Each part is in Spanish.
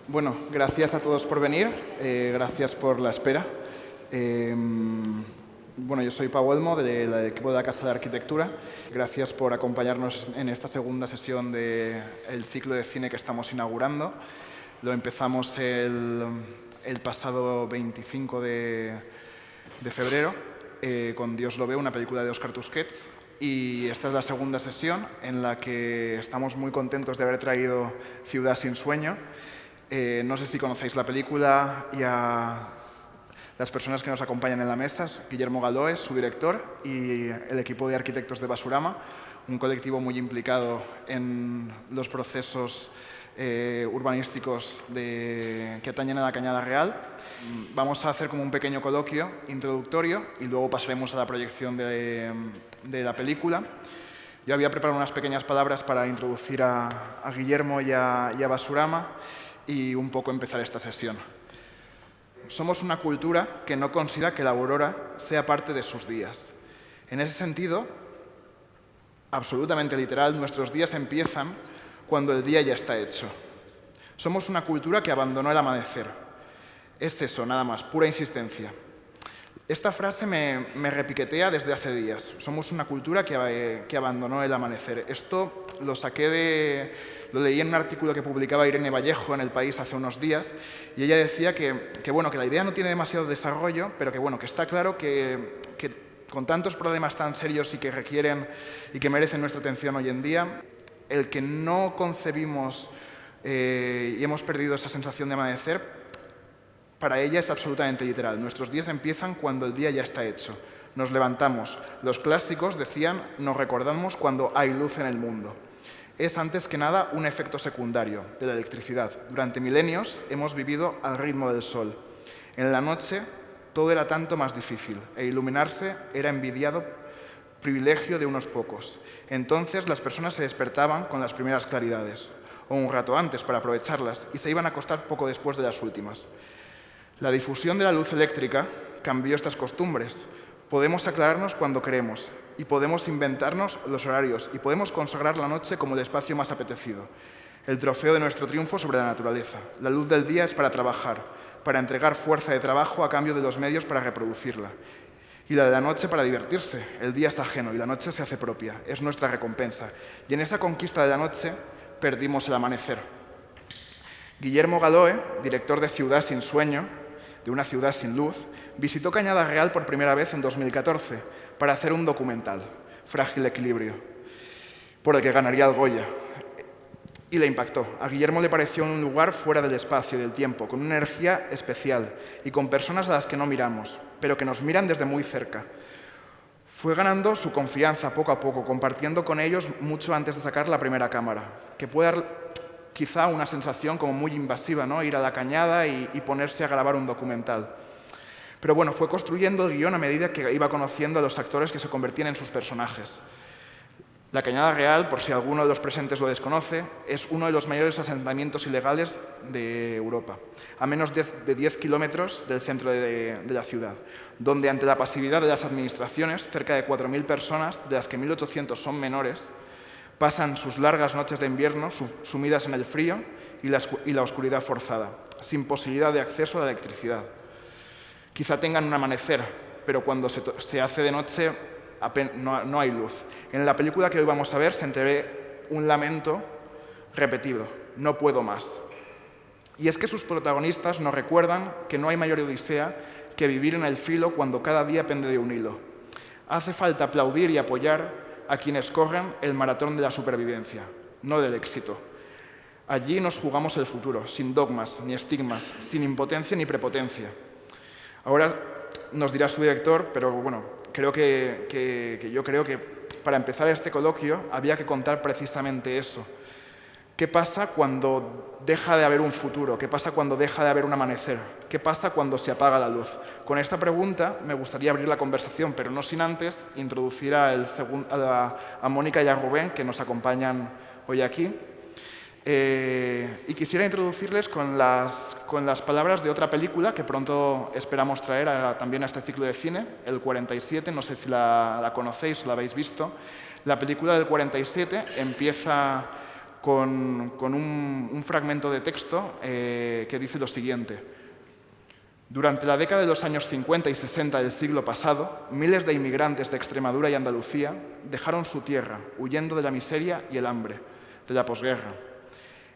Bueno, gracias a todos por venir, gracias por la espera. Bueno, yo soy Pau Olmo, del equipo de la Casa de Arquitectura. Gracias por acompañarnos en esta segunda sesión del ciclo de cine que estamos inaugurando. Lo empezamos el pasado 25 de febrero con Dios lo ve, una película de Óscar Tusquets. Y esta es la segunda sesión en la que estamos muy contentos de haber traído Ciudad sin sueño. No sé si conocéis la película y a las personas que nos acompañan en la mesa. Guillermo Galoes, su director, y el equipo de arquitectos de Basurama, un colectivo muy implicado en los procesos urbanísticos que atañen a la Cañada Real. Vamos a hacer como un pequeño coloquio introductorio y luego pasaremos a la proyección de la película. Yo había preparado unas pequeñas palabras para introducir a Guillermo y a Basurama y un poco empezar esta sesión. Somos una cultura que no considera que la aurora sea parte de sus días. En ese sentido, absolutamente literal, nuestros días empiezan cuando el día ya está hecho. Somos una cultura que abandonó el amanecer. Es eso, nada más, pura insistencia. Esta frase me repiquetea desde hace días. Somos una cultura que abandonó el amanecer. Esto lo leí en un artículo que publicaba Irene Vallejo en El País hace unos días, y ella decía que la idea no tiene demasiado desarrollo, pero que está claro que con tantos problemas tan serios y que requieren y que merecen nuestra atención hoy en día, el que no concebimos y hemos perdido esa sensación de amanecer, para ella es absolutamente literal. Nuestros días empiezan cuando el día ya está hecho. Nos levantamos. Los clásicos decían, nos recordamos cuando hay luz en el mundo. Es antes que nada un efecto secundario de la electricidad. Durante milenios hemos vivido al ritmo del sol. En la noche todo era tanto más difícil e iluminarse era envidiado privilegio de unos pocos. Entonces las personas se despertaban con las primeras claridades, o un rato antes para aprovecharlas, y se iban a acostar poco después de las últimas. La difusión de la luz eléctrica cambió estas costumbres. Podemos aclararnos cuando queremos y podemos inventarnos los horarios y podemos consagrar la noche como el espacio más apetecido, el trofeo de nuestro triunfo sobre la naturaleza. La luz del día es para trabajar, para entregar fuerza de trabajo a cambio de los medios para reproducirla. Y la de la noche para divertirse. El día es ajeno y la noche se hace propia. Es nuestra recompensa. Y en esa conquista de la noche perdimos el amanecer. Guillermo Galoe, director de Ciudad sin sueño, de una ciudad sin luz, visitó Cañada Real por primera vez en 2014 para hacer un documental, Frágil Equilibrio, por el que ganaría el Goya. Y le impactó. A Guillermo le pareció un lugar fuera del espacio y del tiempo, con una energía especial y con personas a las que no miramos, pero que nos miran desde muy cerca. Fue ganando su confianza poco a poco, compartiendo con ellos mucho antes de sacar la primera cámara, que puede dar quizá una sensación como muy invasiva, ¿no? Ir a la cañada y ponerse a grabar un documental. Pero bueno, fue construyendo el guión a medida que iba conociendo a los actores que se convertían en sus personajes. La Cañada Real, por si alguno de los presentes lo desconoce, es uno de los mayores asentamientos ilegales de Europa, a menos de 10 kilómetros del centro de la ciudad, donde ante la pasividad de las administraciones, cerca de 4.000 personas, de las que 1.800 son menores, pasan sus largas noches de invierno sumidas en el frío y la oscuridad forzada, sin posibilidad de acceso a la electricidad. Quizá tengan un amanecer, pero cuando se hace de noche no hay luz. En la película que hoy vamos a ver se entrevé un lamento repetido: no puedo más. Y es que sus protagonistas nos recuerdan que no hay mayor odisea que vivir en el filo cuando cada día pende de un hilo. Hace falta aplaudir y apoyar a quienes corren el maratón de la supervivencia, no del éxito. Allí nos jugamos el futuro, sin dogmas ni estigmas, sin impotencia ni prepotencia. Ahora nos dirá su director, pero bueno, yo creo que para empezar este coloquio había que contar precisamente eso. ¿Qué pasa cuando deja de haber un futuro? ¿Qué pasa cuando deja de haber un amanecer? ¿Qué pasa cuando se apaga la luz? Con esta pregunta me gustaría abrir la conversación, pero no sin antes introducir a Mónica y a Rubén, que nos acompañan hoy aquí. Y quisiera introducirles con las palabras de otra película que pronto esperamos traer también a este ciclo de cine, El 47, no sé si la conocéis o la habéis visto. La película del 47 empieza con un fragmento de texto que dice lo siguiente. Durante la década de los años 50 y 60 del siglo pasado, miles de inmigrantes de Extremadura y Andalucía dejaron su tierra, huyendo de la miseria y el hambre, de la posguerra,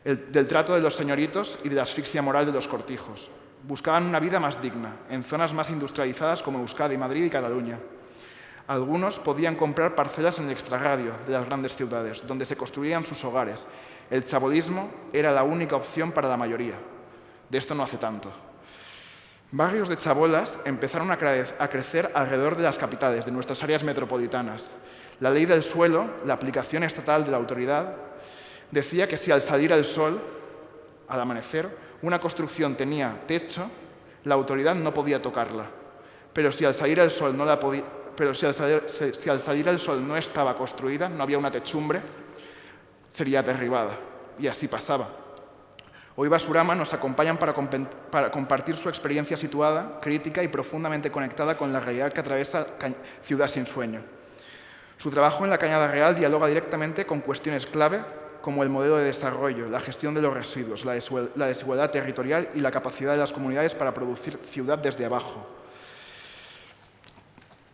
del trato de los señoritos y de la asfixia moral de los cortijos. Buscaban una vida más digna, en zonas más industrializadas como Euskadi, Madrid y Cataluña. Algunos podían comprar parcelas en el extrarradio de las grandes ciudades, donde se construían sus hogares. El chabolismo era la única opción para la mayoría. De esto no hace tanto. Barrios de chabolas empezaron a crecer alrededor de las capitales, de nuestras áreas metropolitanas. La ley del suelo, la aplicación estatal de la autoridad, decía que si al salir el sol, al amanecer, una construcción tenía techo, la autoridad no podía tocarla. Pero si al salir el sol si al salir el sol no estaba construida, no había una techumbre, sería derribada. Y así pasaba. Hoy Basurama nos acompañan para compartir su experiencia situada, crítica y profundamente conectada con la realidad que atraviesa Ciudad sin Sueño. Su trabajo en la Cañada Real dialoga directamente con cuestiones clave como el modelo de desarrollo, la gestión de los residuos, la desigualdad territorial y la capacidad de las comunidades para producir ciudad desde abajo.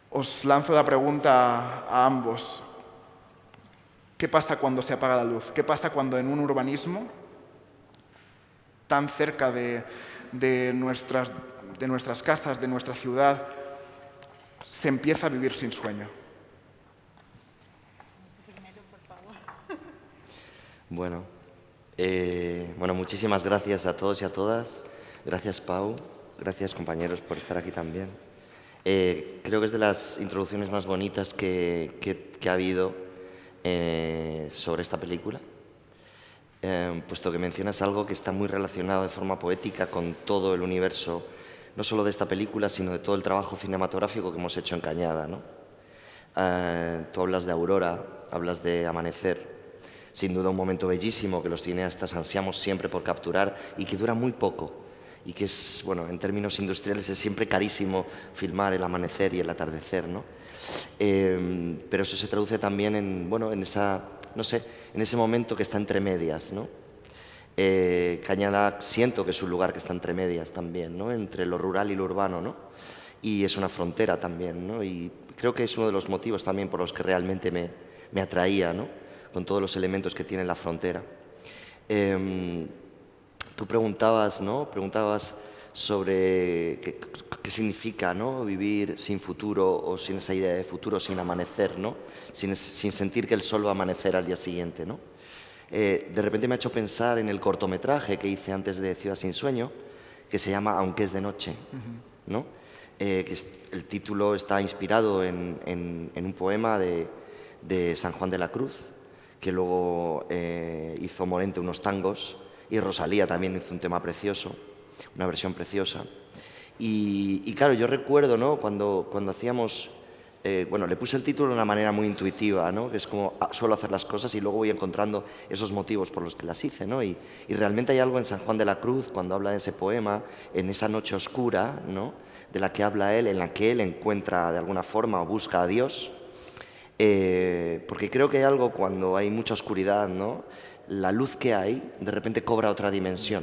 Os lanzo la pregunta a ambos. ¿Qué pasa cuando se apaga la luz? ¿Qué pasa cuando en un urbanismo tan cerca de nuestras casas, de nuestra ciudad, se empieza a vivir sin sueño? Bueno, muchísimas gracias a todos y a todas. Gracias, Pau. Gracias, compañeros, por estar aquí también. Creo que es de las introducciones más bonitas que ha habido sobre esta película, puesto que mencionas algo que está muy relacionado de forma poética con todo el universo, no solo de esta película, sino de todo el trabajo cinematográfico que hemos hecho en Cañada, ¿no? Tú hablas de aurora, hablas de amanecer, sin duda un momento bellísimo que los cineastas ansiamos siempre por capturar y que dura muy poco y que es, bueno, en términos industriales es siempre carísimo filmar el amanecer y el atardecer, ¿no? Pero eso se traduce también en, bueno, en ese momento que está entre medias, ¿no? Cañada siento que es un lugar que está entre medias también, ¿no? Entre lo rural y lo urbano, ¿no? Y es una frontera también, ¿no? Y creo que es uno de los motivos también por los que realmente me atraía, ¿no? Con todos los elementos que tiene la frontera. Tú preguntabas, ¿no? Preguntabas sobre qué significa, ¿no? Vivir sin futuro o sin esa idea de futuro, sin amanecer, ¿no? Sin sentir que el sol va a amanecer al día siguiente, ¿no? De repente me ha hecho pensar en el cortometraje que hice antes de Ciudad sin Sueño, que se llama Aunque es de noche, ¿no? El título está inspirado en un poema de San Juan de la Cruz, que luego hizo Morente unos tangos, y Rosalía también hizo un tema precioso, una versión preciosa. Y claro, yo recuerdo, ¿no? cuando hacíamos... le puse el título de una manera muy intuitiva, ¿no? Que es como suelo hacer las cosas y luego voy encontrando esos motivos por los que las hice, ¿no? Y realmente hay algo en San Juan de la Cruz, cuando habla de ese poema, en esa noche oscura, ¿no? De la que habla él, en la que él encuentra de alguna forma o busca a Dios. Porque creo que hay algo cuando hay mucha oscuridad, ¿no? La luz que hay de repente cobra otra dimensión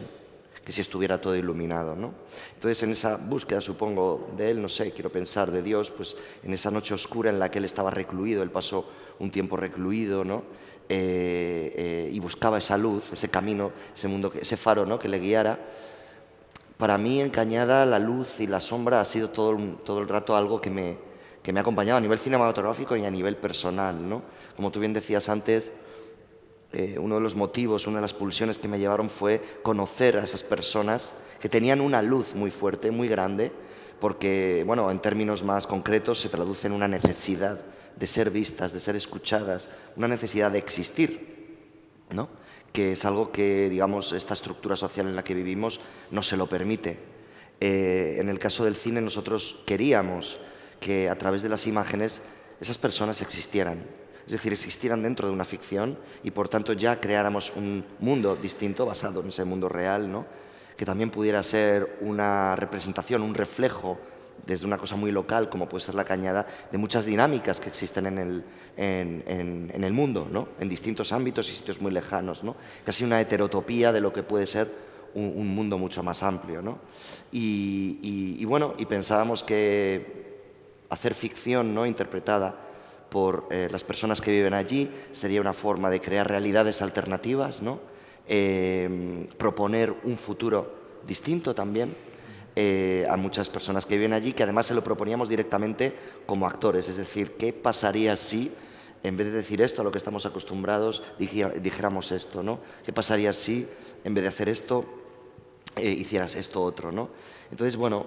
que si estuviera todo iluminado, ¿no? Entonces, en esa búsqueda, supongo, de él, no sé, quiero pensar de Dios, pues en esa noche oscura en la que él estaba recluido, él pasó un tiempo recluido, ¿no? Y buscaba esa luz, ese camino, ese mundo, ese faro, ¿no? Que le guiara. Para mí, en Cañada, la luz y la sombra ha sido todo el rato algo que me ha acompañado a nivel cinematográfico y a nivel personal, ¿no? Como tú bien decías antes, uno de los motivos, una de las pulsiones que me llevaron fue conocer a esas personas que tenían una luz muy fuerte, muy grande, porque, bueno, en términos más concretos se traduce en una necesidad de ser vistas, de ser escuchadas, una necesidad de existir, ¿no? Que es algo que, digamos, esta estructura social en la que vivimos no se lo permite. En el caso del cine, nosotros queríamos que a través de las imágenes esas personas existieran. Es decir, existieran dentro de una ficción y, por tanto, ya creáramos un mundo distinto basado en ese mundo real, ¿no? Que también pudiera ser una representación, un reflejo desde una cosa muy local, como puede ser la Cañada, de muchas dinámicas que existen en el mundo, ¿no? En distintos ámbitos y sitios muy lejanos, ¿no? Casi una heterotopía de lo que puede ser un mundo mucho más amplio, ¿no? Y bueno, y pensábamos que hacer ficción, ¿no?, interpretada por las personas que viven allí sería una forma de crear realidades alternativas, ¿no? Proponer un futuro distinto también a muchas personas que viven allí, que además se lo proponíamos directamente como actores, es decir, ¿qué pasaría si en vez de decir esto a lo que estamos acostumbrados dijéramos esto, ¿no? ¿Qué pasaría si en vez de hacer esto hicieras esto otro, ¿no? Entonces, bueno,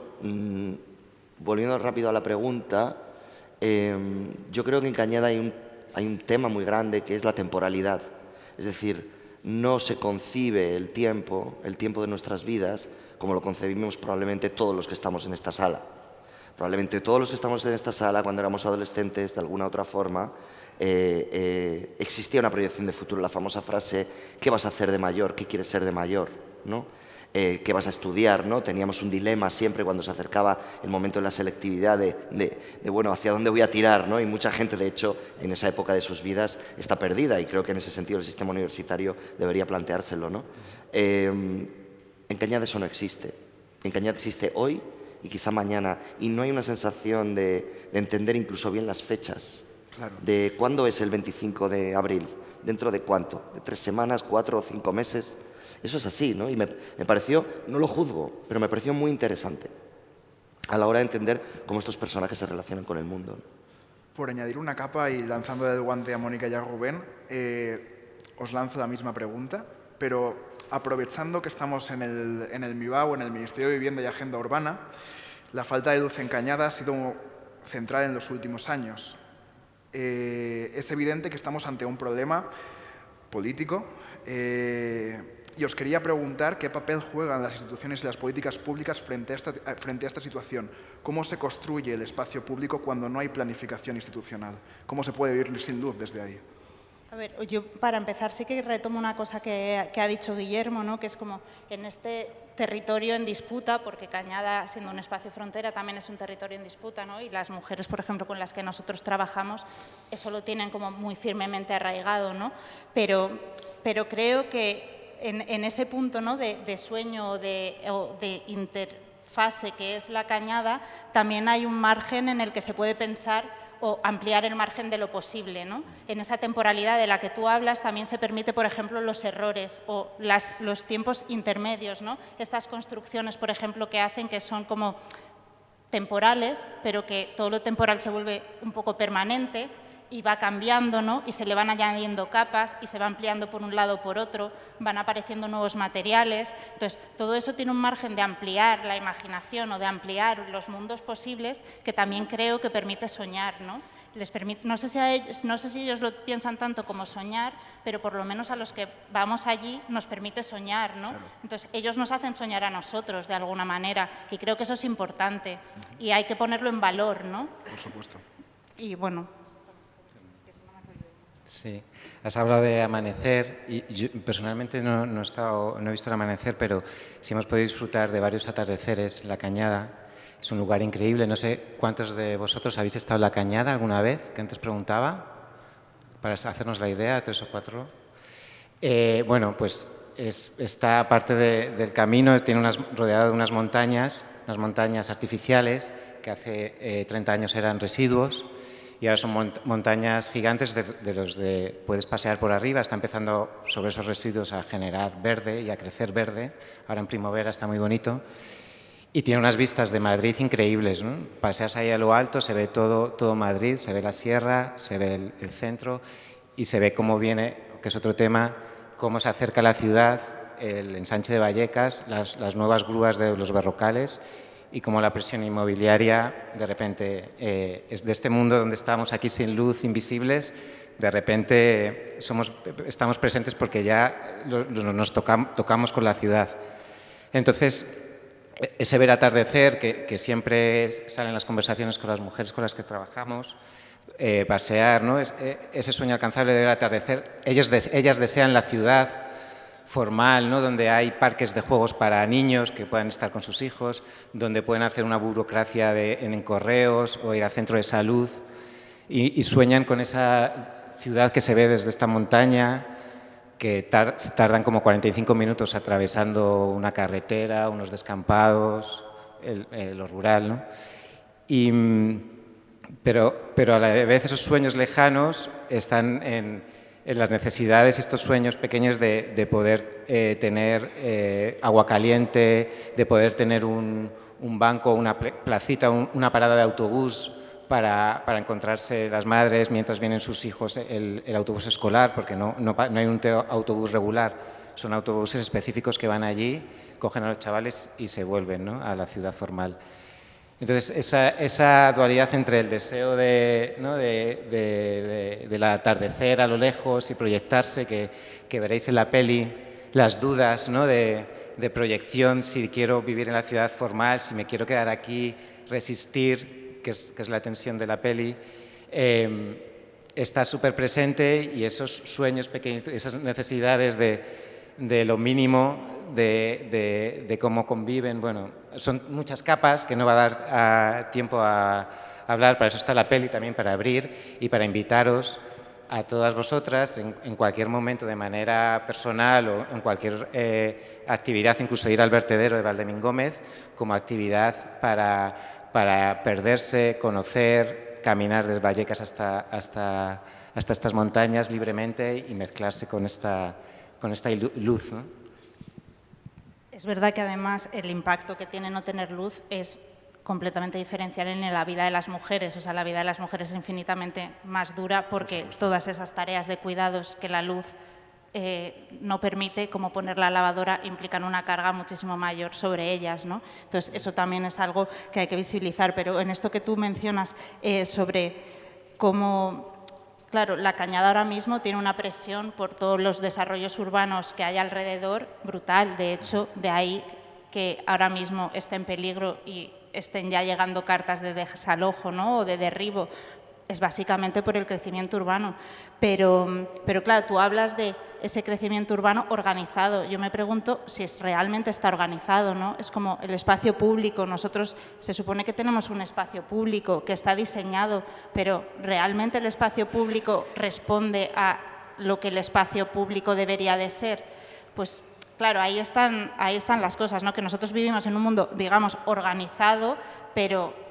volviendo rápido a la pregunta, yo creo que en Cañada hay un tema muy grande que es la temporalidad. Es decir, no se concibe el tiempo de nuestras vidas como lo concebimos probablemente todos los que estamos en esta sala. Probablemente todos los que estamos en esta sala, cuando éramos adolescentes, de alguna otra forma, existía una proyección de futuro, la famosa frase, ¿qué vas a hacer de mayor? ¿Qué quieres ser de mayor? ¿No? ¿Qué vas a estudiar? ¿No? Teníamos un dilema siempre cuando se acercaba el momento de la selectividad de bueno, ¿hacia dónde voy a tirar? ¿No? Y mucha gente, de hecho, en esa época de sus vidas está perdida, y creo que en ese sentido el sistema universitario debería planteárselo, ¿no? En Cañada eso no existe. En Cañada existe hoy y quizá mañana, y no hay una sensación de entender incluso bien las fechas. Claro. De cuándo es el 25 de abril, dentro de cuánto, de 3 semanas, 4 o 5 meses. Eso es así, ¿no? Y me pareció, no lo juzgo, pero me pareció muy interesante a la hora de entender cómo estos personajes se relacionan con el mundo. Por añadir una capa y lanzando el guante a Mónica y a Rubén, os lanzo la misma pregunta, pero aprovechando que estamos en el MIBAU, en el Ministerio de Vivienda y Agenda Urbana, la falta de luz en Cañada ha sido central en los últimos años. Es evidente que estamos ante un problema político y os quería preguntar qué papel juegan las instituciones y las políticas públicas frente a esta situación. ¿Cómo se construye el espacio público cuando no hay planificación institucional? ¿Cómo se puede vivir sin luz desde ahí? A ver, yo para empezar sí que retomo una cosa que ha dicho Guillermo, ¿no? Que es como en este territorio en disputa, porque Cañada, siendo un espacio frontera, también es un territorio en disputa, ¿no? Y las mujeres, por ejemplo, con las que nosotros trabajamos, eso lo tienen como muy firmemente arraigado, ¿no? Pero creo que en ese punto, ¿no?, de sueño o de interfase que es la Cañada, también hay un margen en el que se puede pensar o ampliar el margen de lo posible, ¿no? En esa temporalidad de la que tú hablas también se permite, por ejemplo, los errores o los tiempos intermedios, ¿no? Estas construcciones, por ejemplo, que hacen que son como temporales, pero que todo lo temporal se vuelve un poco permanente y va cambiando, ¿no? Y se le van añadiendo capas y se va ampliando por un lado o por otro, van apareciendo nuevos materiales. Entonces, todo eso tiene un margen de ampliar la imaginación o de ampliar los mundos posibles que también creo que permite soñar, ¿no? No sé si ellos lo piensan tanto como soñar, pero por lo menos a los que vamos allí nos permite soñar, ¿no? Claro. Entonces, ellos nos hacen soñar a nosotros de alguna manera y creo que eso es importante y hay que ponerlo en valor, ¿no? Por supuesto. Y bueno... Sí, has hablado de amanecer y yo personalmente no he visto el amanecer, pero sí hemos podido disfrutar de varios atardeceres en la Cañada. Es un lugar increíble. No sé cuántos de vosotros habéis estado en la Cañada alguna vez, que antes preguntaba, para hacernos la idea, 3 o 4. Bueno, pues esta parte del camino tiene rodeada de unas montañas artificiales que hace 30 años eran residuos. Y ahora son montañas gigantes de los de puedes pasear por arriba, está empezando sobre esos residuos a generar verde y a crecer verde, ahora en primavera está muy bonito. Y tiene unas vistas de Madrid increíbles, ¿no? Paseas ahí a lo alto, se ve todo Madrid, se ve la sierra, se ve el centro y se ve cómo viene, que es otro tema, cómo se acerca la ciudad, el ensanche de Vallecas, las nuevas grúas de los Berrocales, y como la presión inmobiliaria, de repente, es de este mundo donde estábamos aquí sin luz, invisibles, de repente estamos presentes porque ya nos tocamos con la ciudad. Entonces, ese ver atardecer, que siempre salen las conversaciones con las mujeres con las que trabajamos, pasear, ¿no? Ese sueño alcanzable de ver atardecer. Ellas desean la ciudad formal, ¿no? Donde hay parques de juegos para niños que puedan estar con sus hijos, donde pueden hacer una burocracia en correos o ir al centro de salud y sueñan con esa ciudad que se ve desde esta montaña, que tardan como 45 minutos atravesando una carretera, unos descampados, lo rural, ¿no? Pero a la vez esos sueños lejanos están en las necesidades y estos sueños pequeños de poder tener agua caliente, de poder tener un banco, una placita, una parada de autobús para encontrarse las madres mientras vienen sus hijos el autobús escolar, porque no hay un autobús regular, son autobuses específicos que van allí, cogen a los chavales y se vuelven, ¿no?, a la ciudad formal. Entonces, esa dualidad entre el deseo del atardecer a lo lejos y proyectarse, que veréis en la peli, las dudas, ¿no?, de proyección, si quiero vivir en la ciudad formal, si me quiero quedar aquí, resistir, que es la tensión de la peli, está súper presente, y esos sueños pequeños, esas necesidades de lo mínimo, de cómo conviven. Bueno, son muchas capas que no va a dar tiempo a hablar, para eso está la peli también, para abrir y para invitaros a todas vosotras en cualquier momento, de manera personal o en cualquier actividad, incluso ir al vertedero de Valdemín Gómez como actividad para perderse, conocer, caminar desde Vallecas hasta estas montañas libremente y mezclarse con esta luz, ¿no? Es verdad que además el impacto que tiene no tener luz es completamente diferencial en la vida de las mujeres. O sea, la vida de las mujeres es infinitamente más dura porque todas esas tareas de cuidados que la luz no permite, como poner la lavadora, implican una carga muchísimo mayor sobre ellas, ¿no? Entonces, eso también es algo que hay que visibilizar. Pero en esto que tú mencionas sobre cómo... Claro, la Cañada ahora mismo tiene una presión por todos los desarrollos urbanos que hay alrededor brutal. De hecho, de ahí que ahora mismo esté en peligro y estén ya llegando cartas de desalojo, ¿no?, o de derribo, es básicamente por el crecimiento urbano. Pero claro, tú hablas de ese crecimiento urbano organizado. Yo me pregunto si realmente está organizado, ¿no? Es como el espacio público. Nosotros se supone que tenemos un espacio público que está diseñado, pero ¿realmente el espacio público responde a lo que el espacio público debería de ser? Pues claro, ahí están las cosas, ¿no? Que nosotros vivimos en un mundo, digamos, organizado, pero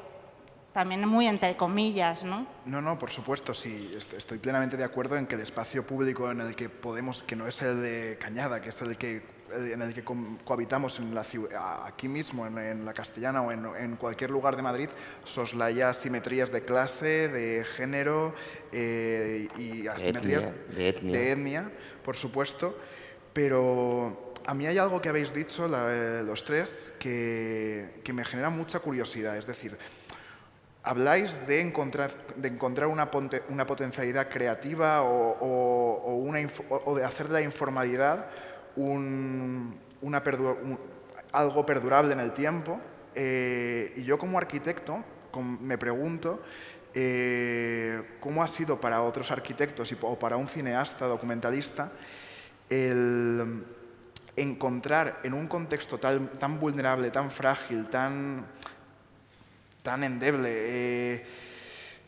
también muy entre comillas, ¿no? No, por supuesto, sí. Estoy plenamente de acuerdo en que el espacio público en el que podemos, que no es el de Cañada, que es en el que cohabitamos en la ciudad, aquí mismo, en la Castellana o en cualquier lugar de Madrid, soslaya asimetrías de clase, de género y asimetrías de etnia, por supuesto. Pero a mí hay algo que habéis dicho los tres que me genera mucha curiosidad. Es decir, habláis de encontrar una potencialidad creativa o de hacer de la informalidad algo perdurable en el tiempo. Y yo como arquitecto me pregunto cómo ha sido para otros arquitectos o para un cineasta documentalista el encontrar en un contexto tan vulnerable, tan frágil, tan endeble,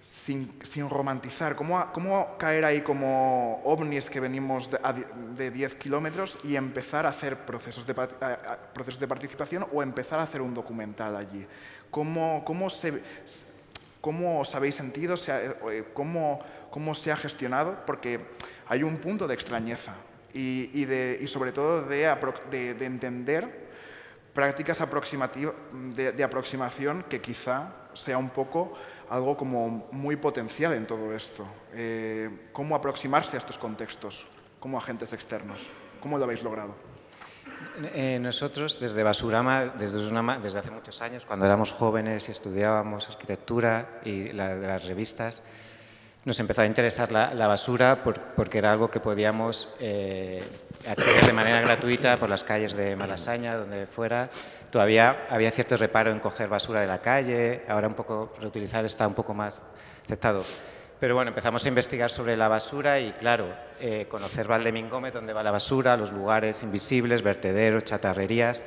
sin romantizar. ¿Cómo caer ahí como ovnis que venimos de 10 kilómetros y empezar a hacer procesos de participación o empezar a hacer un documental allí? ¿Cómo os habéis sentido? ¿Cómo se ha gestionado? Porque hay un punto de extrañeza y sobre todo de entender prácticas de aproximación que quizá sea un poco algo como muy potencial en todo esto. ¿Cómo aproximarse a estos contextos como agentes externos? ¿Cómo lo habéis logrado? Nosotros desde Basurama, desde hace muchos años, cuando éramos jóvenes y estudiábamos arquitectura y las revistas, nos empezó a interesar la basura porque era algo que podíamos acceder de manera gratuita por las calles de Malasaña, donde fuera. Todavía había cierto reparo en coger basura de la calle, ahora un poco reutilizar está un poco más aceptado. Pero bueno, empezamos a investigar sobre la basura y, claro, conocer Valdemín-Gómez, dónde va la basura, los lugares invisibles, vertederos, chatarrerías.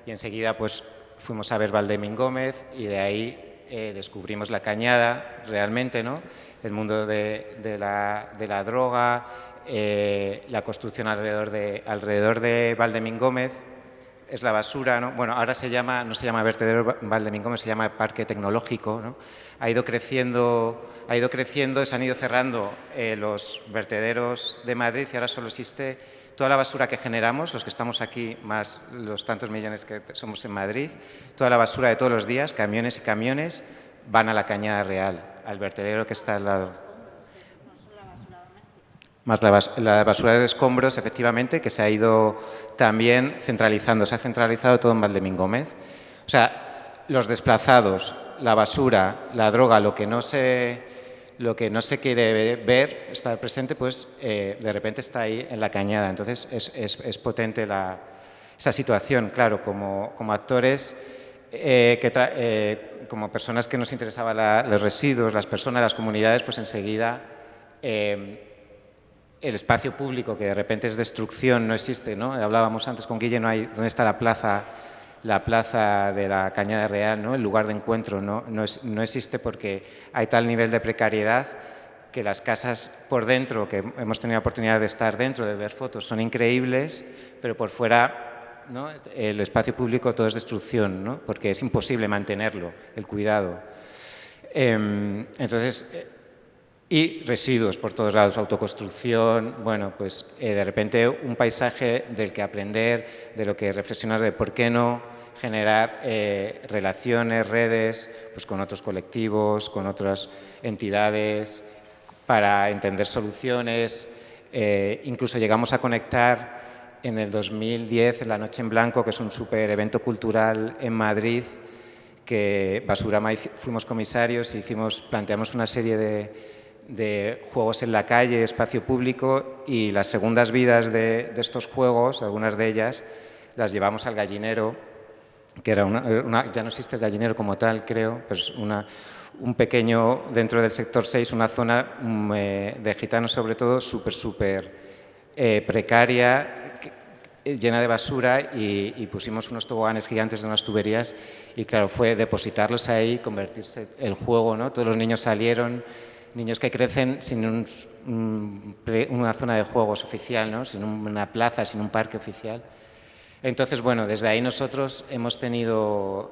Y enseguida pues fuimos a ver Valdemín-Gómez y de ahí descubrimos la Cañada realmente, ¿no? El mundo de la droga, la construcción alrededor de Valdemín-Gómez. Es la basura, ¿no? Bueno, ahora no se llama vertedero Valdemín-Gómez, se llama Parque Tecnológico, ¿no? Ha ido creciendo, se han ido cerrando los vertederos de Madrid y ahora solo existe toda la basura que generamos, los que estamos aquí, más los tantos millones que somos en Madrid, toda la basura de todos los días, camiones y camiones, van a la Cañada Real, al vertedero que está al lado. Más la basura de escombros, efectivamente, que se ha ido también centralizando. Se ha centralizado todo en Valdemín-Gómez. O sea, los desplazados, la basura, la droga, lo que no se quiere ver, estar presente, pues de repente está ahí en la Cañada. Entonces es potente esa situación. Claro, como actores, como personas que nos interesaban los residuos, las personas, las comunidades, pues enseguida el espacio público, que de repente es destrucción, no existe, ¿no? Hablábamos antes con Guille, ¿dónde está la plaza de la Cañada Real, ¿no? El lugar de encuentro no existe porque hay tal nivel de precariedad que las casas por dentro, que hemos tenido la oportunidad de estar dentro, de ver fotos, son increíbles, pero por fuera, ¿no? El espacio público todo es destrucción, ¿no? Porque es imposible mantenerlo, el cuidado. Entonces, y residuos por todos lados, autoconstrucción, bueno, pues de repente un paisaje del que aprender, de lo que reflexionar, de por qué no generar relaciones, redes, pues con otros colectivos, con otras entidades, para entender soluciones. Incluso llegamos a conectar en el 2010 La Noche en Blanco, que es un súper evento cultural en Madrid, que Basurama fuimos comisarios y planteamos una serie de juegos en la calle, espacio público, y las segundas vidas de estos juegos, algunas de ellas, las llevamos al Gallinero, que era ya no existe el Gallinero como tal, creo, pues un pequeño, dentro del sector 6, una zona de gitanos sobre todo, súper precaria, llena de basura, y pusimos unos toboganes gigantes de unas tuberías y claro, fue depositarlos ahí, convertirse el juego, ¿no? Todos los niños salieron, niños que crecen sin una zona de juegos oficial, ¿no? Sin una plaza, sin un parque oficial. Entonces, bueno, desde ahí nosotros hemos tenido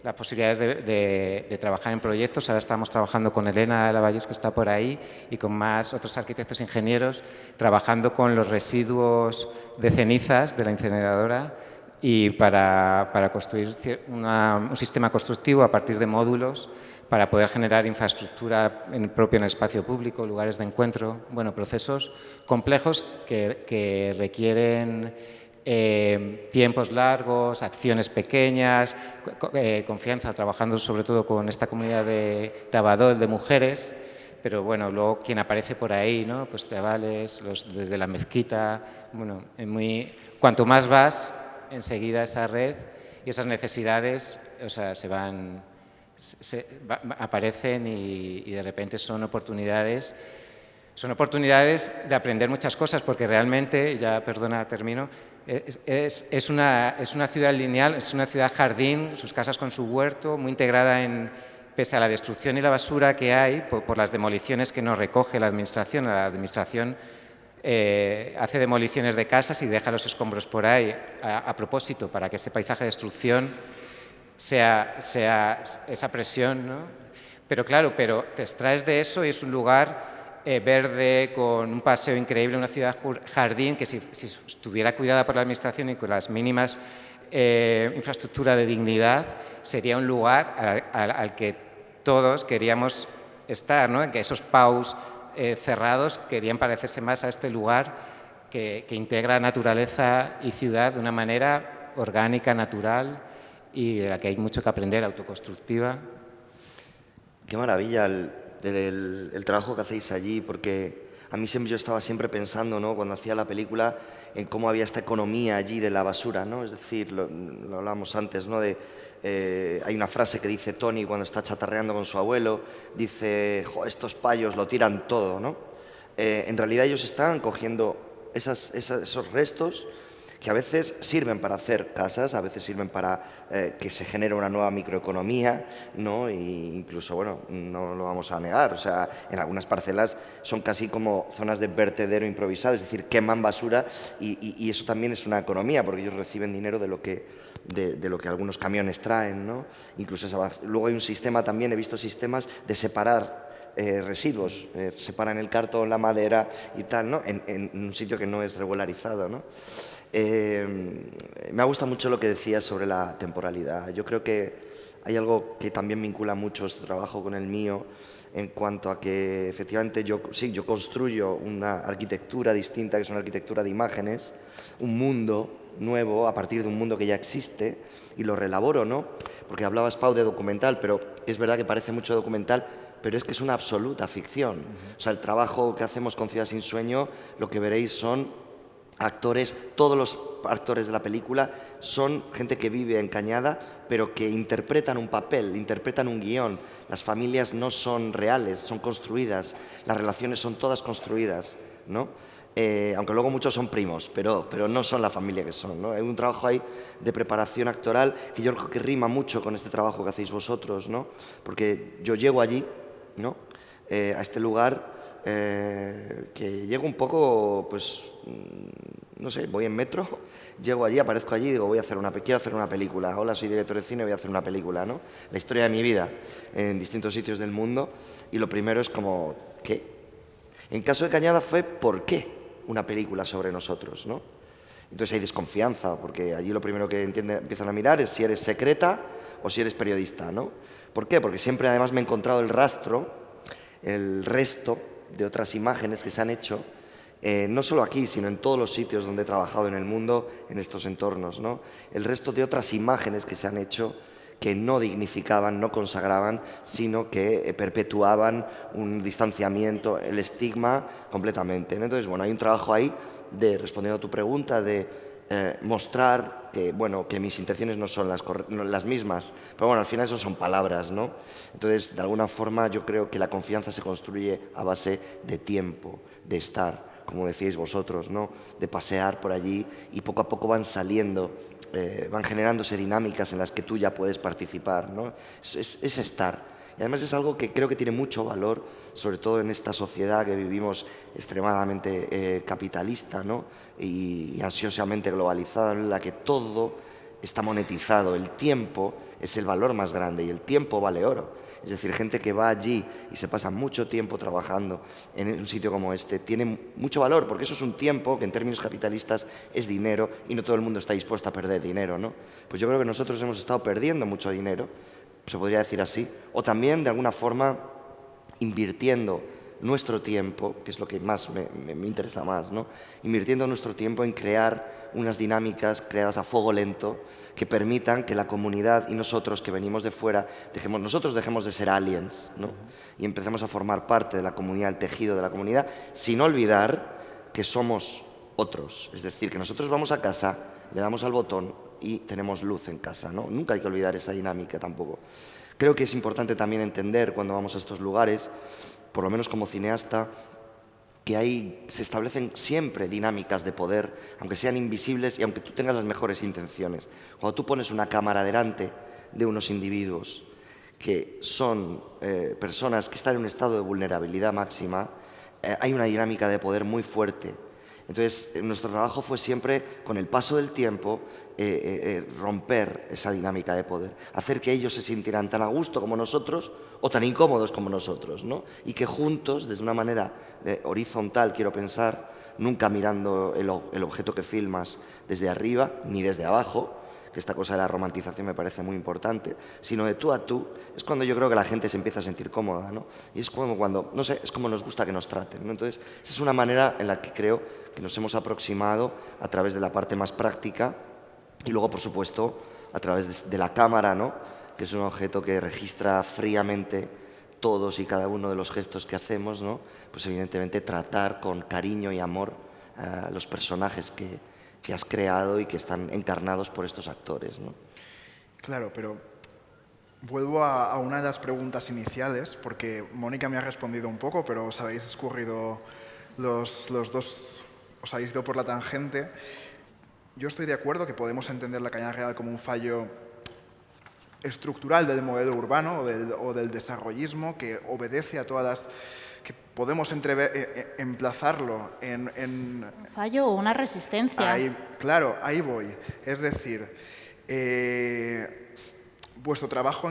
las posibilidades de trabajar en proyectos. Ahora estamos trabajando con Elena Lavalles, que está por ahí, y con más otros arquitectos e ingenieros, trabajando con los residuos de cenizas de la incineradora y para construir un sistema constructivo a partir de módulos para poder generar infraestructura propia en el espacio público, lugares de encuentro, bueno, procesos complejos que requieren tiempos largos, acciones pequeñas, confianza, trabajando sobre todo con esta comunidad de Tabadol, de mujeres, pero bueno, luego quien aparece por ahí, ¿no? Pues chavales, desde la mezquita, bueno, cuanto más vas, enseguida esa red y esas necesidades, o sea, aparecen y de repente son oportunidades de aprender muchas cosas, porque realmente, ya perdona, termino, es una ciudad lineal, es una ciudad jardín, sus casas con su huerto, muy integrada pese a la destrucción y la basura que hay por las demoliciones que no recoge la administración. La administración hace demoliciones de casas y deja los escombros por ahí a propósito, para que ese paisaje de destrucción sea esa presión, ¿no? Pero claro, te extraes de eso y es un lugar verde, con un paseo increíble, una ciudad jardín que si estuviera cuidada por la administración y con las mínimas infraestructuras de dignidad, sería un lugar al que todos queríamos estar, ¿no? En que esos PAUs cerrados querían parecerse más a este lugar que integra naturaleza y ciudad de una manera orgánica, natural, y de la que hay mucho que aprender, autoconstructiva. Qué maravilla el trabajo que hacéis allí, porque a mí yo estaba siempre pensando, ¿no? Cuando hacía la película, en cómo había esta economía allí de la basura, ¿no? Es decir, lo hablábamos antes, ¿no? De hay una frase que dice Tony cuando está chatarreando con su abuelo, dice, "Jo, estos payos lo tiran todo", ¿no? En realidad ellos están cogiendo esos restos que a veces sirven para hacer casas, a veces sirven para que se genere una nueva microeconomía, ¿no? E incluso, bueno, no lo vamos a negar, o sea, en algunas parcelas son casi como zonas de vertedero improvisado, es decir, queman basura y eso también es una economía, porque ellos reciben dinero de lo que algunos camiones traen, ¿no? Incluso luego hay un sistema también, he visto sistemas de separar residuos, separan el cartón, la madera y tal, ¿no? En un sitio que no es regularizado, ¿no? Me ha gustado mucho lo que decías sobre la temporalidad. Yo creo que hay algo que también vincula mucho este trabajo con el mío en cuanto a que efectivamente yo construyo una arquitectura distinta, que es una arquitectura de imágenes, un mundo nuevo a partir de un mundo que ya existe y lo relaboro, ¿no? Porque hablabas, Pau, de documental, pero es verdad que parece mucho documental, pero es que es una absoluta ficción. O sea, el trabajo que hacemos con Ciudad sin Sueño, lo que veréis son actores, todos los actores de la película son gente que vive en Cañada, pero que interpretan un papel, interpretan un guión. Las familias no son reales, son construidas, las relaciones son todas construidas, ¿no? Aunque luego muchos son primos, pero no son la familia que son, ¿no? Hay un trabajo ahí de preparación actoral que yo creo que rima mucho con este trabajo que hacéis vosotros, ¿no? Porque yo llego allí, ¿no? A este lugar que llego un poco, pues, no sé, voy en metro, llego allí, aparezco allí y digo, quiero hacer una película. Hola, soy director de cine, voy a hacer una película, ¿no? La historia de mi vida en distintos sitios del mundo y lo primero es como, ¿qué? En caso de Cañada fue, ¿por qué una película sobre nosotros, ¿no? Entonces hay desconfianza, porque allí lo primero que empiezan a mirar es si eres secreta o si eres periodista, ¿no? ¿Por qué? Porque siempre además me he encontrado el resto de otras imágenes que se han hecho, no solo aquí, sino en todos los sitios donde he trabajado en el mundo, en estos entornos, ¿no? El resto de otras imágenes que se han hecho que no dignificaban, no consagraban, sino que perpetuaban un distanciamiento, el estigma completamente, ¿no? Entonces, bueno, hay un trabajo ahí de, respondiendo a tu pregunta, de mostrar que, bueno, que mis intenciones no son las mismas, pero bueno, al final eso son palabras, ¿no? Entonces, de alguna forma, yo creo que la confianza se construye a base de tiempo, de estar, como decíais vosotros, ¿no? De pasear por allí y poco a poco van saliendo, van generándose dinámicas en las que tú ya puedes participar, ¿no? Es estar. Y además es algo que creo que tiene mucho valor, sobre todo en esta sociedad que vivimos extremadamente capitalista, ¿no? Y ansiosamente globalizada, en la que todo está monetizado. El tiempo es el valor más grande y el tiempo vale oro. Es decir, gente que va allí y se pasa mucho tiempo trabajando en un sitio como este tiene mucho valor, porque eso es un tiempo que en términos capitalistas es dinero y no todo el mundo está dispuesto a perder dinero, ¿no? Pues yo creo que nosotros hemos estado perdiendo mucho dinero, se podría decir así, o también de alguna forma invirtiendo nuestro tiempo, que es lo que más me interesa más, ¿no? Invirtiendo nuestro tiempo en crear unas dinámicas creadas a fuego lento que permitan que la comunidad y nosotros que venimos de fuera, nosotros dejemos de ser aliens, ¿no? Y empecemos a formar parte de la comunidad, el tejido de la comunidad, sin olvidar que somos otros. Es decir, que nosotros vamos a casa, le damos al botón y tenemos luz en casa, ¿no? Nunca hay que olvidar esa dinámica tampoco. Creo que es importante también entender cuando vamos a estos lugares, por lo menos como cineasta, que se establecen siempre dinámicas de poder, aunque sean invisibles y aunque tú tengas las mejores intenciones. Cuando tú pones una cámara delante de unos individuos que son personas que están en un estado de vulnerabilidad máxima, hay una dinámica de poder muy fuerte. Entonces, nuestro trabajo fue siempre, con el paso del tiempo, romper esa dinámica de poder, hacer que ellos se sintieran tan a gusto como nosotros o tan incómodos como nosotros, ¿no? Y que juntos, desde una manera horizontal, quiero pensar, nunca mirando el objeto que filmas desde arriba ni desde abajo, que esta cosa de la romantización me parece muy importante, sino de tú a tú, es cuando yo creo que la gente se empieza a sentir cómoda, ¿no? Y es como cuando, no sé, es como nos gusta que nos traten, ¿no? Entonces, esa es una manera en la que creo que nos hemos aproximado a través de la parte más práctica y luego, por supuesto, a través de la cámara, ¿no? Que es un objeto que registra fríamente todos y cada uno de los gestos que hacemos, ¿no? Pues evidentemente tratar con cariño y amor a los personajes que has creado y que están encarnados por estos actores, ¿no? Claro, pero vuelvo a una de las preguntas iniciales, porque Mónica me ha respondido un poco, pero os habéis escurrido los dos, os habéis ido por la tangente. Yo estoy de acuerdo que podemos entender la Cañada Real como un fallo estructural del modelo urbano o del desarrollismo que obedece a todas las... que podemos emplazarlo en... ¿Un fallo o una resistencia? Claro, ahí voy. Es decir, vuestro trabajo,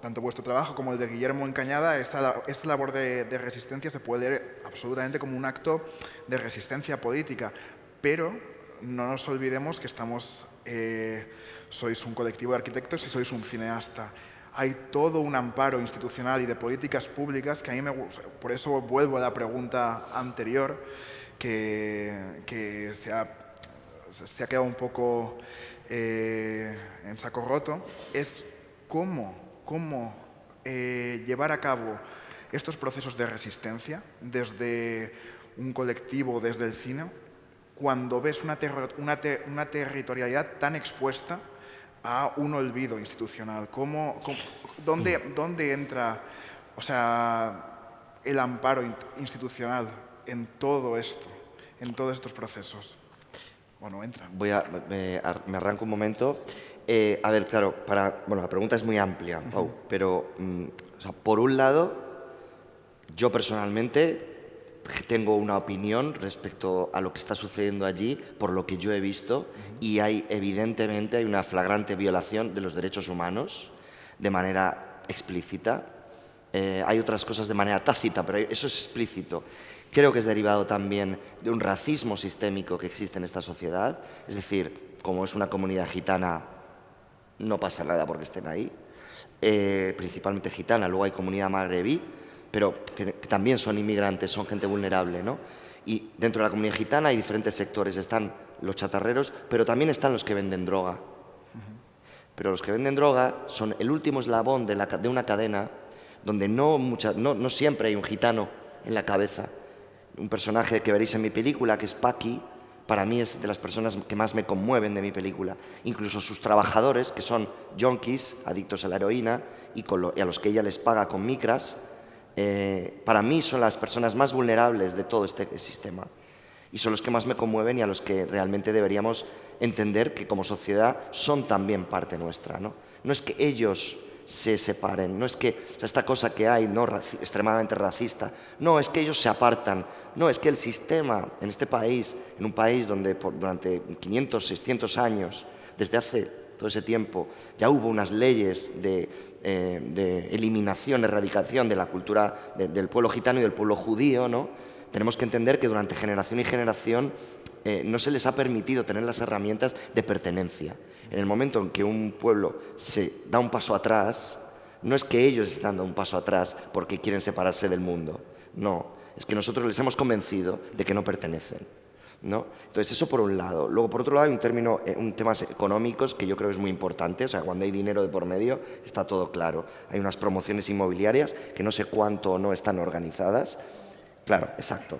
tanto vuestro trabajo como el de Guillermo en Cañada, esta labor de resistencia se puede leer absolutamente como un acto de resistencia política, pero no nos olvidemos que sois un colectivo de arquitectos y sois un cineasta. Hay todo un amparo institucional y de políticas públicas que a mí me gusta. Por eso vuelvo a la pregunta anterior, que se ha quedado un poco en saco roto, es cómo llevar a cabo estos procesos de resistencia desde un colectivo, desde el cine, cuando ves una territorialidad tan expuesta a un olvido institucional. ¿Dónde entra, o sea, el amparo institucional en todo esto, en todos estos procesos? Bueno, entra. Me arranco un momento. A ver, claro, la pregunta es muy amplia, Pau, pero o sea, por un lado, yo personalmente tengo una opinión respecto a lo que está sucediendo allí, por lo que yo he visto, y evidentemente hay una flagrante violación de los derechos humanos de manera explícita. Hay otras cosas de manera tácita, pero eso es explícito. Creo que es derivado también de un racismo sistémico que existe en esta sociedad. Es decir, como es una comunidad gitana, no pasa nada porque estén ahí. Principalmente gitana, luego hay comunidad magrebí, pero que también son inmigrantes, son gente vulnerable, ¿no? Y dentro de la comunidad gitana hay diferentes sectores. Están los chatarreros, pero también están los que venden droga. Pero los que venden droga son el último eslabón de una cadena donde no siempre hay un gitano en la cabeza. Un personaje que veréis en mi película, que es Paqui, para mí es de las personas que más me conmueven de mi película. Incluso sus trabajadores, que son yonkis, adictos a la heroína, y a los que ella les paga con micras, para mí son las personas más vulnerables de todo este sistema. Y son los que más me conmueven y a los que realmente deberíamos entender que como sociedad son también parte nuestra, ¿no? No es que ellos se separen, no es que esta cosa que hay, ¿no?, extremadamente racista, no, es que ellos se apartan, no, es que el sistema en este país, en un país donde durante 500, 600 años, desde hace todo ese tiempo, ya hubo unas leyes de eliminación, erradicación de la cultura del pueblo gitano y del pueblo judío, ¿no? Tenemos que entender que durante generación y generación no se les ha permitido tener las herramientas de pertenencia. En el momento en que un pueblo se da un paso atrás, no es que ellos estén dando un paso atrás porque quieren separarse del mundo, no, es que nosotros les hemos convencido de que no pertenecen, ¿no? Entonces, eso por un lado. Luego, por otro lado, hay temas económicos que yo creo que es muy importante. O sea, cuando hay dinero de por medio, está todo claro. Hay unas promociones inmobiliarias que no sé cuánto o no están organizadas. Claro, exacto.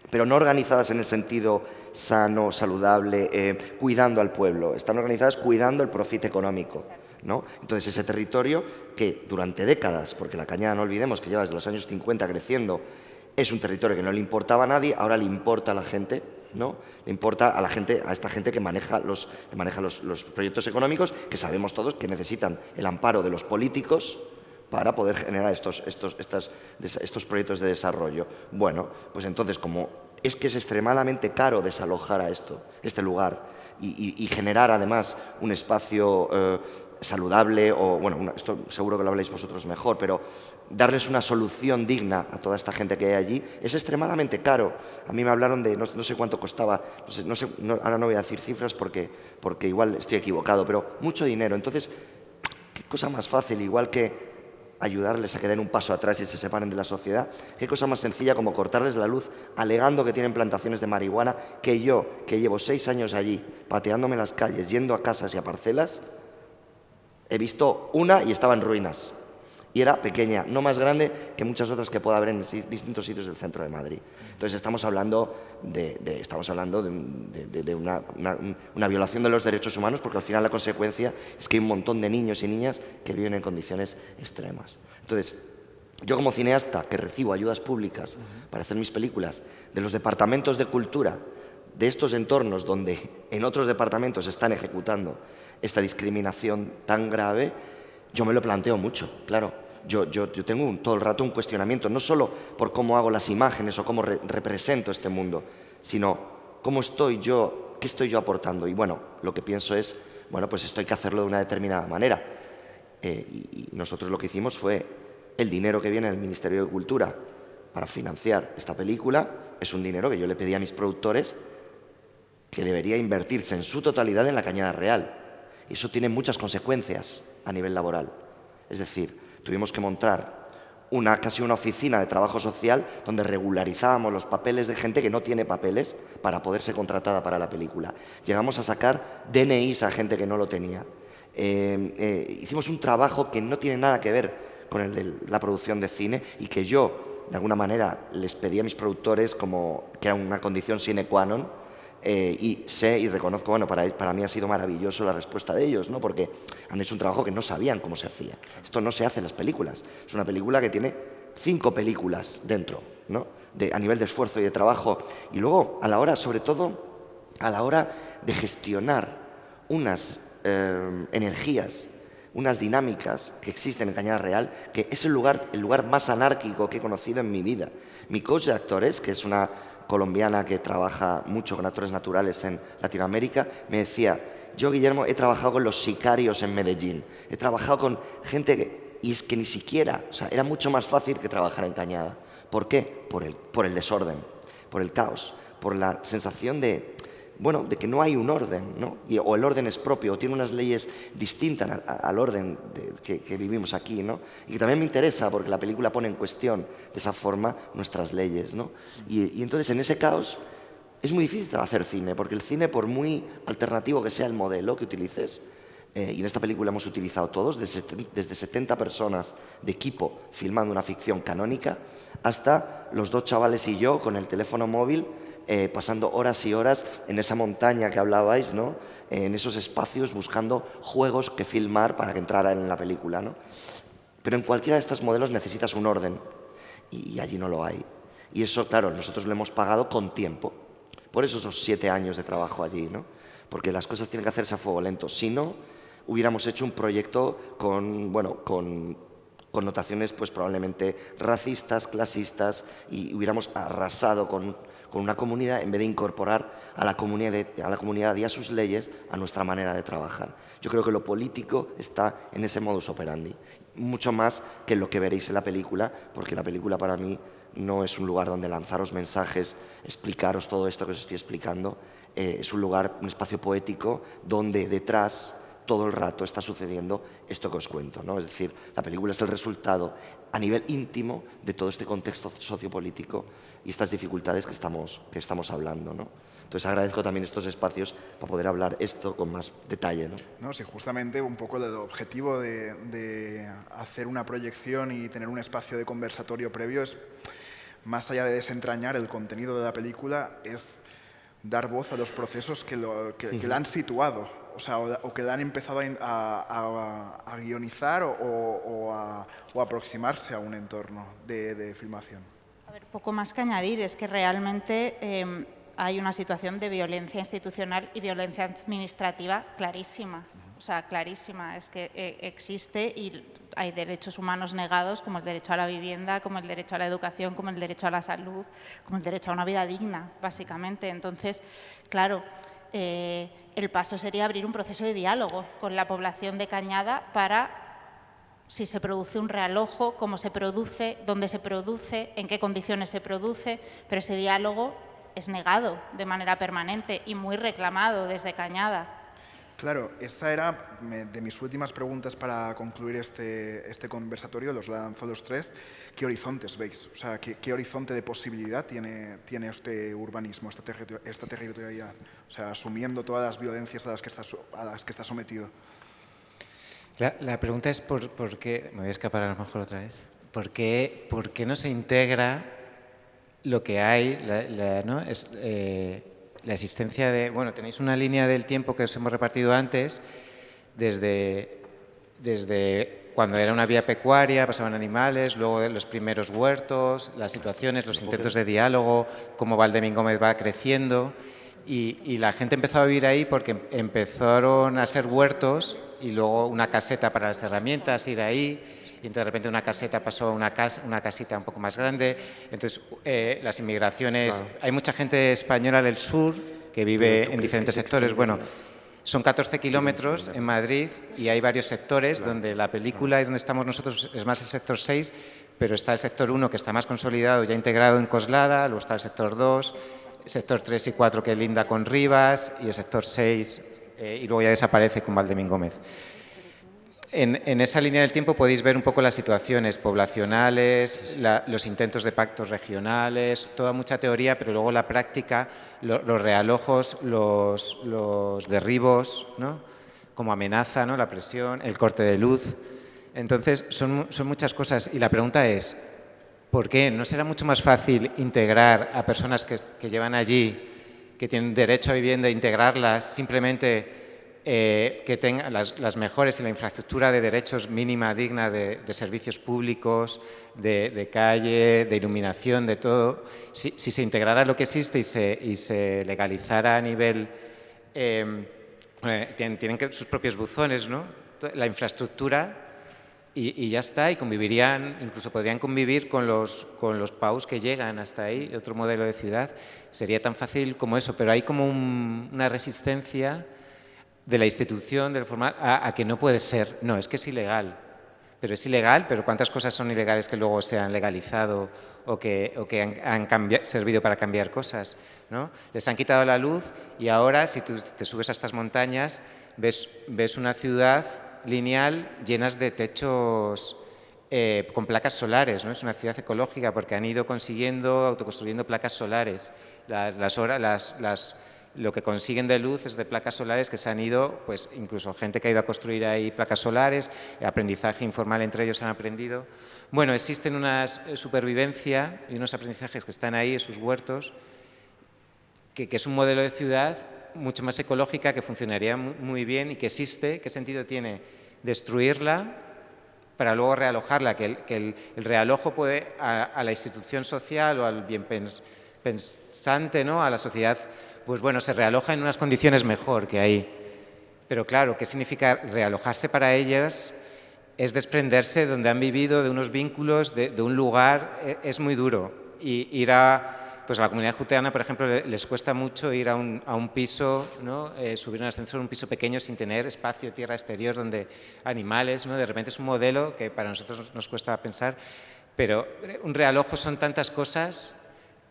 Pero no organizadas en el sentido sano, saludable, cuidando al pueblo. Están organizadas cuidando el profit económico, ¿no? Entonces, ese territorio que durante décadas, porque la Cañada, no olvidemos que lleva desde los años 50 creciendo, es un territorio que no le importaba a nadie, ahora le importa a la gente, ¿no? Le importa a la gente, a esta gente que maneja los proyectos económicos, que sabemos todos que necesitan el amparo de los políticos para poder generar estos proyectos de desarrollo. Bueno, pues entonces, como es que es extremadamente caro desalojar a este lugar y generar además un espacio saludable, o bueno, esto seguro que lo habláis vosotros mejor, pero darles una solución digna a toda esta gente que hay allí es extremadamente caro. A mí me hablaron de, no sé cuánto costaba, ahora no voy a decir cifras porque igual estoy equivocado, pero mucho dinero. Entonces, ¿qué cosa más fácil? Igual que ayudarles a que den un paso atrás y se separen de la sociedad, qué cosa más sencilla como cortarles la luz alegando que tienen plantaciones de marihuana, que yo, que llevo 6 años allí, pateándome las calles, yendo a casas y a parcelas, he visto una y estaba en ruinas. Y era pequeña, no más grande que muchas otras que pueda haber en distintos sitios del centro de Madrid. Entonces estamos hablando de una violación de los derechos humanos, porque al final la consecuencia es que hay un montón de niños y niñas que viven en condiciones extremas. Entonces, yo como cineasta que recibo ayudas públicas para hacer mis películas de los departamentos de cultura de estos entornos donde en otros departamentos están ejecutando esta discriminación tan grave, yo me lo planteo mucho, claro. Yo tengo todo el rato un cuestionamiento, no solo por cómo hago las imágenes o cómo represento este mundo, sino cómo estoy yo, qué estoy yo aportando. Y bueno, lo que pienso es, bueno, pues esto hay que hacerlo de una determinada manera. Y nosotros lo que hicimos fue el dinero que viene del Ministerio de Cultura para financiar esta película, es un dinero que yo le pedí a mis productores que debería invertirse en su totalidad en la Cañada Real. Y eso tiene muchas consecuencias a nivel laboral. Es decir, tuvimos que montar casi una oficina de trabajo social donde regularizábamos los papeles de gente que no tiene papeles para poder ser contratada para la película. Llegamos a sacar DNIs a gente que no lo tenía. Hicimos un trabajo que no tiene nada que ver con el de la producción de cine y que yo, de alguna manera, les pedí a mis productores como que era una condición sine qua non. Y sé y reconozco, bueno, para mí ha sido maravilloso la respuesta de ellos, ¿no? Porque han hecho un trabajo que no sabían cómo se hacía. Esto no se hace en las películas. Es una película que tiene 5 películas dentro, ¿no? A nivel de esfuerzo y de trabajo. Y luego, a la hora, sobre todo, a la hora de gestionar unas energías, unas dinámicas que existen en Cañada Real, que es el lugar más anárquico que he conocido en mi vida. Mi coach de actores, que es una colombiana que trabaja mucho con actores naturales en Latinoamérica, me decía, yo, Guillermo, he trabajado con los sicarios en Medellín, he trabajado con gente y es que ni siquiera, o sea, era mucho más fácil que trabajar en Cañada. ¿Por qué? Por el desorden, por el caos, por la sensación de que no hay un orden, ¿no? O el orden es propio, o tiene unas leyes distintas al orden que vivimos aquí, ¿no? Y que también me interesa porque la película pone en cuestión de esa forma nuestras leyes, ¿no? Y entonces en ese caos es muy difícil hacer cine, porque el cine, por muy alternativo que sea el modelo que utilices, y en esta película hemos utilizado todos, desde 70 personas de equipo filmando una ficción canónica, hasta los 2 chavales y yo con el teléfono móvil, pasando horas y horas en esa montaña que hablabais, ¿no? En esos espacios buscando juegos que filmar para que entrara en la película, ¿no? Pero en cualquiera de estos modelos necesitas un orden y allí no lo hay. Y eso, claro, nosotros lo hemos pagado con tiempo. Por eso esos 7 años de trabajo allí, ¿no? Porque las cosas tienen que hacerse a fuego lento. Si no, hubiéramos hecho un proyecto con connotaciones pues probablemente racistas, clasistas, y hubiéramos arrasado con una comunidad en vez de incorporar a la comunidad y a sus leyes a nuestra manera de trabajar. Yo creo que lo político está en ese modus operandi, mucho más que lo que veréis en la película, porque la película para mí no es un lugar donde lanzaros mensajes, explicaros todo esto que os estoy explicando. Es un lugar, un espacio poético donde detrás todo el rato está sucediendo esto que os cuento, ¿no? Es decir, la película es el resultado a nivel íntimo de todo este contexto sociopolítico y estas dificultades que estamos hablando, ¿no? Entonces agradezco también estos espacios para poder hablar esto con más detalle, ¿no? No, sí, justamente un poco el objetivo de hacer una proyección y tener un espacio de conversatorio previo es, más allá de desentrañar el contenido de la película, es dar voz a los procesos que la han situado. O sea, o que la han empezado a guionizar o a aproximarse a un entorno de filmación. A ver, poco más que añadir, es que realmente hay una situación de violencia institucional y violencia administrativa clarísima. O sea, clarísima, es que existe y hay derechos humanos negados, como el derecho a la vivienda, como el derecho a la educación, como el derecho a la salud, como el derecho a una vida digna, básicamente. Entonces, claro, el paso sería abrir un proceso de diálogo con la población de Cañada para, si se produce un realojo, cómo se produce, dónde se produce, en qué condiciones se produce, pero ese diálogo es negado de manera permanente y muy reclamado desde Cañada. Claro, esa era de mis últimas preguntas para concluir este conversatorio, los lanzo los 3. ¿Qué horizontes veis? O sea, ¿qué horizonte de posibilidad tiene este urbanismo, esta territorialidad? O sea, asumiendo todas las violencias a las que está sometido. La pregunta es por qué, me voy a escapar a lo mejor otra vez, ¿por qué no se integra lo que hay, ¿no? La existencia de... Bueno, tenéis una línea del tiempo que os hemos repartido antes, desde cuando era una vía pecuaria, pasaban animales, luego los primeros huertos, las situaciones, los intentos de diálogo, cómo Valdemín Gómez va creciendo, y la gente empezó a vivir ahí porque empezaron a ser huertos y luego una caseta para las herramientas, ir ahí, y de repente una caseta pasó a una casita un poco más grande. Entonces, las inmigraciones... Claro. Hay mucha gente española del sur que vive en diferentes sectores. Bueno, son 14 kilómetros en Madrid y hay varios sectores donde la película y donde estamos nosotros es más el sector 6, pero está el sector 1 que está más consolidado, ya integrado en Coslada, luego está el sector 2, el sector 3 y 4 que linda con Rivas y el sector 6 y luego ya desaparece con Valdemín Gómez. En esa línea del tiempo podéis ver un poco las situaciones poblacionales, los intentos de pactos regionales, toda mucha teoría, pero luego la práctica, los realojos, los derribos, ¿no? Como amenaza, ¿no? La presión, el corte de luz. Entonces, son muchas cosas. Y la pregunta es, ¿por qué? ¿No será mucho más fácil integrar a personas que llevan allí, que tienen derecho a vivienda, integrarlas simplemente... que tengan las mejores y la infraestructura de derechos mínima, digna, de servicios públicos, de calle, de iluminación, de todo? Si se integrara lo que existe y se legalizara a nivel... tienen sus propios buzones, ¿no? La infraestructura y ya está, y convivirían, incluso podrían convivir con los PAUs que llegan hasta ahí, otro modelo de ciudad. Sería tan fácil como eso, pero hay como una resistencia de la institución, del formal, a que no puede ser. No, es que es ilegal. Pero es ilegal, pero ¿cuántas cosas son ilegales que luego se han legalizado o que han servido para cambiar cosas, ¿no? Les han quitado la luz y ahora, si tú te subes a estas montañas, ves una ciudad lineal llenas de techos con placas solares, ¿no? Es una ciudad ecológica porque han ido consiguiendo, autoconstruyendo placas solares. Lo que consiguen de luz es de placas solares que se han ido, pues incluso gente que ha ido a construir ahí placas solares, aprendizaje informal entre ellos han aprendido. Bueno, existen una supervivencia y unos aprendizajes que están ahí en sus huertos, que es un modelo de ciudad mucho más ecológica, que funcionaría muy bien y que existe. ¿Qué sentido tiene destruirla para luego realojarla? Que el realojo puede a la institución social o al bien pensante, ¿no? A la sociedad, pues bueno, se realoja en unas condiciones mejor que ahí. Pero claro, ¿qué significa realojarse para ellas? Es desprenderse de donde han vivido, de unos vínculos, de un lugar. Es muy duro. Y ir pues a la comunidad juteana, por ejemplo, les cuesta mucho ir a un piso, ¿no? Subir un ascensor, un piso pequeño sin tener espacio, tierra exterior, donde animales, ¿no? De repente es un modelo que para nosotros nos cuesta pensar, pero un realojo son tantas cosas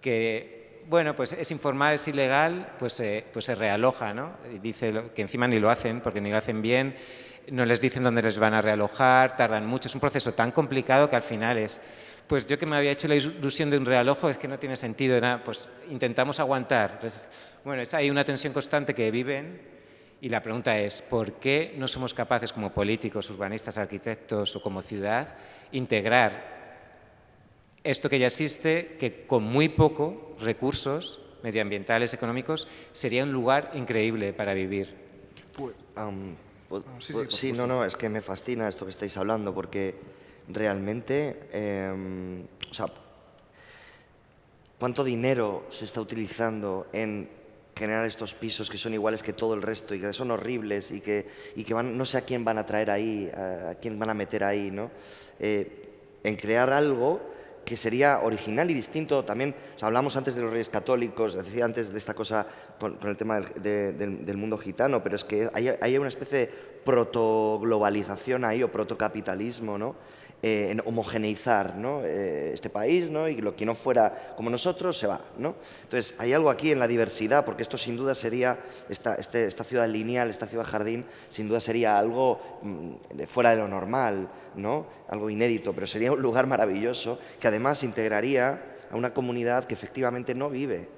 que... Bueno, pues es informal, es ilegal, pues se realoja, ¿no? Y dice que encima ni lo hacen, porque ni lo hacen bien, no les dicen dónde les van a realojar, tardan mucho, es un proceso tan complicado que al final es, pues yo que me había hecho la ilusión de un realojo, es que no tiene sentido, nada, pues intentamos aguantar. Entonces, bueno, es ahí una tensión constante que viven y la pregunta es, ¿por qué no somos capaces como políticos, urbanistas, arquitectos o como ciudad integrar esto que ya existe, que con muy poco recursos medioambientales, económicos, sería un lugar increíble para vivir? No, es que me fascina esto que estáis hablando, porque realmente, o sea, ¿cuánto dinero se está utilizando en generar estos pisos que son iguales que todo el resto y que son horribles y que van, no sé a quién van a traer ahí, a quién van a meter ahí, ¿no? En crear algo que sería original y distinto también. O sea, hablamos antes de los Reyes Católicos, decía antes de esta cosa con el tema del mundo gitano, pero es que hay una especie de protoglobalización ahí, o protocapitalismo, ¿no? En homogeneizar, ¿no? Este país, ¿no? Y lo que no fuera como nosotros se va, ¿no? Entonces, hay algo aquí en la diversidad, porque esto sin duda sería, esta ciudad lineal, esta ciudad jardín, sin duda sería algo fuera de lo normal, ¿no? Algo inédito, pero sería un lugar maravilloso que además integraría a una comunidad que efectivamente no vive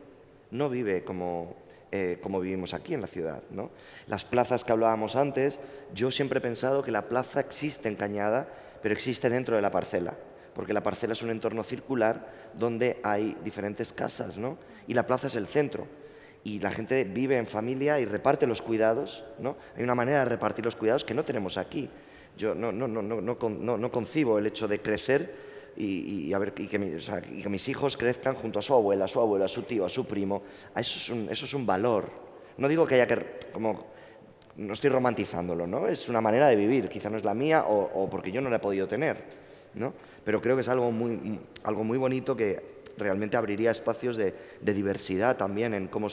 como como vivimos aquí en la ciudad, ¿no? Las plazas que hablábamos antes, yo siempre he pensado que la plaza existe en Cañada, pero existe dentro de la parcela, porque la parcela es un entorno circular donde hay diferentes casas, ¿no? Y la plaza es el centro. Y la gente vive en familia y reparte los cuidados, ¿no? Hay una manera de repartir los cuidados que no tenemos aquí. Yo no concibo el hecho de crecer y que mis hijos crezcan junto a su abuela, a su tío, a su primo. Eso es un valor. No digo que haya que... no estoy romantizándolo, ¿no? Es una manera de vivir. Quizá no es la mía o porque yo no la he podido tener, ¿no? Pero creo que es algo muy bonito que realmente abriría espacios de diversidad también en cómo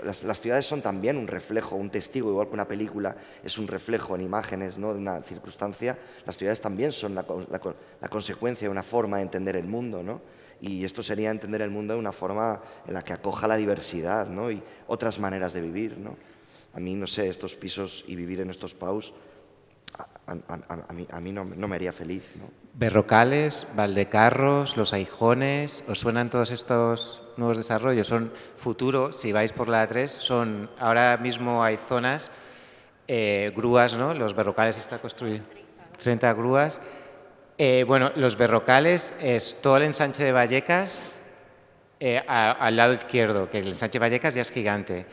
las ciudades son también un reflejo, un testigo, igual que una película es un reflejo en imágenes, ¿no?, de una circunstancia. Las ciudades también son la consecuencia de una forma de entender el mundo, ¿no? Y esto sería entender el mundo de una forma en la que acoja la diversidad, ¿no?, y otras maneras de vivir, ¿no? A mí, no sé, estos pisos y vivir en estos PAUs a mí no me haría feliz, ¿no? Berrocales, Valdecarros, Los Aijones, ¿os suenan todos estos nuevos desarrollos? Son futuro, si vais por la A3, ahora mismo hay zonas, grúas, ¿no? Los Berrocales está construido 30 grúas. Bueno, los Berrocales es todo el ensanche de Vallecas al lado izquierdo, que el ensanche de Vallecas ya es gigante.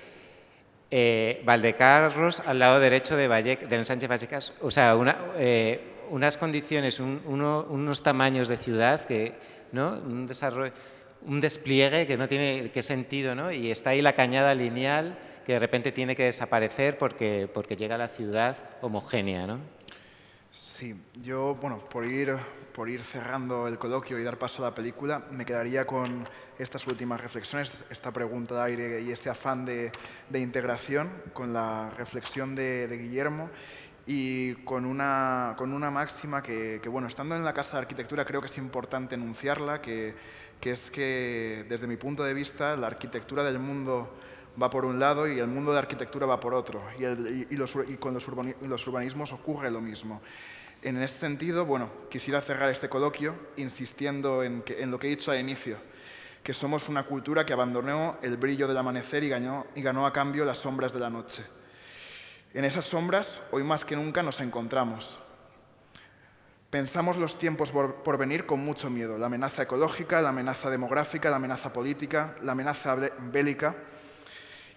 Valdecarros al lado derecho del ensanche de Vallecas, o sea, unas condiciones, unos tamaños de ciudad que, ¿no?, un desarrollo, un despliegue que no tiene qué sentido, ¿no? Y está ahí la cañada lineal que de repente tiene que desaparecer porque llega a la ciudad homogénea, ¿no? Sí, yo, bueno, por ir cerrando el coloquio y dar paso a la película, me quedaría con estas últimas reflexiones, esta pregunta al aire y este afán de integración, con la reflexión de Guillermo y con una máxima que, bueno, estando en la Casa de Arquitectura creo que es importante enunciarla, que es que, desde mi punto de vista, la arquitectura del mundo va por un lado y el mundo de la arquitectura va por otro, y con los urbanismos ocurre lo mismo. En ese sentido, bueno, quisiera cerrar este coloquio insistiendo en lo que he dicho al inicio, que somos una cultura que abandonó el brillo del amanecer y ganó a cambio las sombras de la noche. En esas sombras, hoy más que nunca, nos encontramos. Pensamos los tiempos por venir con mucho miedo, la amenaza ecológica, la amenaza demográfica, la amenaza política, la amenaza bélica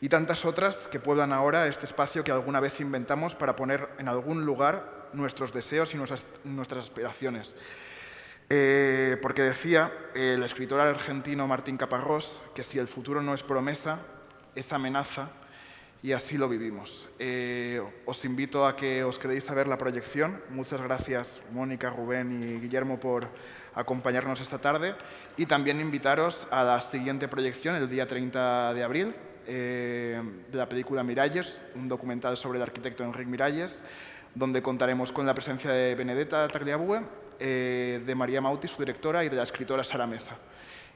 y tantas otras que pueblan ahora este espacio que alguna vez inventamos para poner en algún lugar nuestros deseos y nuestras aspiraciones. Porque decía el escritor argentino Martín Caparrós que si el futuro no es promesa, es amenaza, y así lo vivimos. Os invito a que os quedéis a ver la proyección. Muchas gracias, Mónica, Rubén y Guillermo, por acompañarnos esta tarde, y también invitaros a la siguiente proyección, el día 30 de abril, de la película Miralles, un documental sobre el arquitecto Enric Miralles, donde contaremos con la presencia de Benedetta Tagliabue, de María Mauti, su directora, y de la escritora Sara Mesa.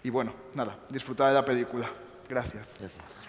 Y bueno, nada, disfrutad de la película. Gracias. Gracias.